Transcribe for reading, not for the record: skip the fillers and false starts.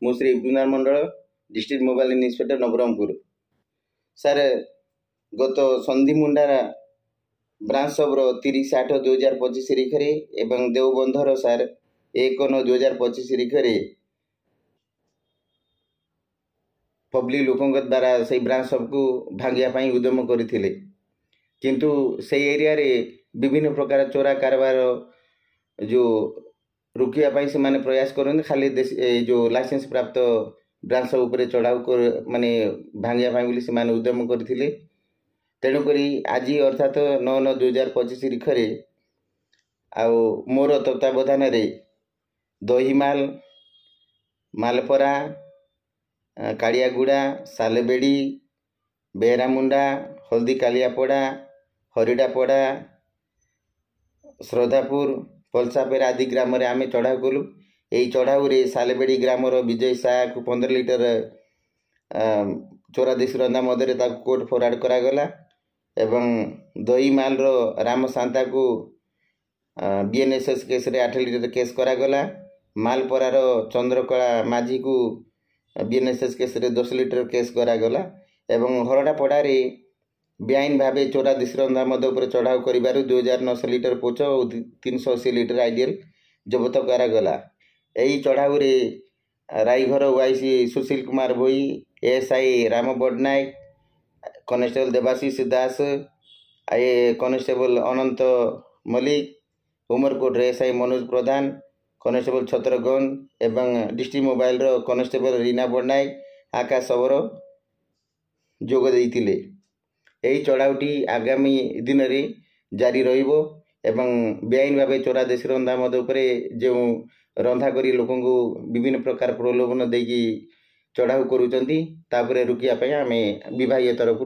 ମୁଁ Shri Brindaban Mandal, district mobile inspector Nabarangpur. Sir गत Sandhimunda branch सब्र 30/8/2025 तारिखरे एवं देवबंधर सर 1/9/2025 तारिखरे पब्लिक लोकों द्वारा से ब्रांच सबको भांगिया उद्यम करथिले, किंतु से एरिया रे विभिन्न प्रकार चोरा कारबार जो रुकिया पाई से माने प्रयास करन खाली जो लाइसेंस प्राप्त ब्रांच सब ऊपर चढ़ाऊ कर माने भांगिया पाई बोली से माने उद्यम करथिले। तेणुकरी आज अर्थात 9/9/2025 तारिखरे आउ मोर तत्वावधान रे दहीमाल, मालपरा, काड़ियागुड़ा, सालेबेड़ी, बेहरामुंडा, हल्दी कालियापड़ा, हरिडापड़ा, श्रद्धापुर, पलसापेर आदि ग्राम रे आमे चढ़ाऊ कलु। यही चढ़ाऊ रे सालेबेड़ी ग्रामर विजय शाह को 15 लिटर चोरा देशी रंधा मदरे कोर्ट फरवर्ड करागला एवं दहीमाल राम सांता को बीएनएसएस केस रे 8 लिटर केस करागला। मालपरार चंद्रकला माझी को बीएनएसएस केस रे 10 लिटर केस करागला एवं हरडापड़ा रे बेआईन भावे चोरा देशी रंधा मद उपर चढ़ाऊ करिबारु 2900 लिटर पोच और 380 लिटर आइडियल जबत करागला। यही चढ़ाऊ रे रायघर वाईसी सुशील कुमार भोई, एएसआई राम बडनायक, कनेस्टेबल देवाशीष दास, कनेस्टेबल अनंत मल्लिक, उमरकोट एएसआई मनोज प्रधान, कनेस्टेबल छत्रगन एवं डिस्ट्रिक्ट मोबाइल रो कनेस्टेबल रीना बडनायक, आकाश सबर जोग देइतिले। यही चढ़ाऊटी आगामी दिन रे जारी रहिबो एवं बेआईन भावे चोरा देशी रंधा मद उपरे जो रंधा करी लोकों को विभिन्न प्रकार प्रलोभन देकी चढ़ाऊ करूचंती तापरे रुकिया पय आमे विभागीय तरफ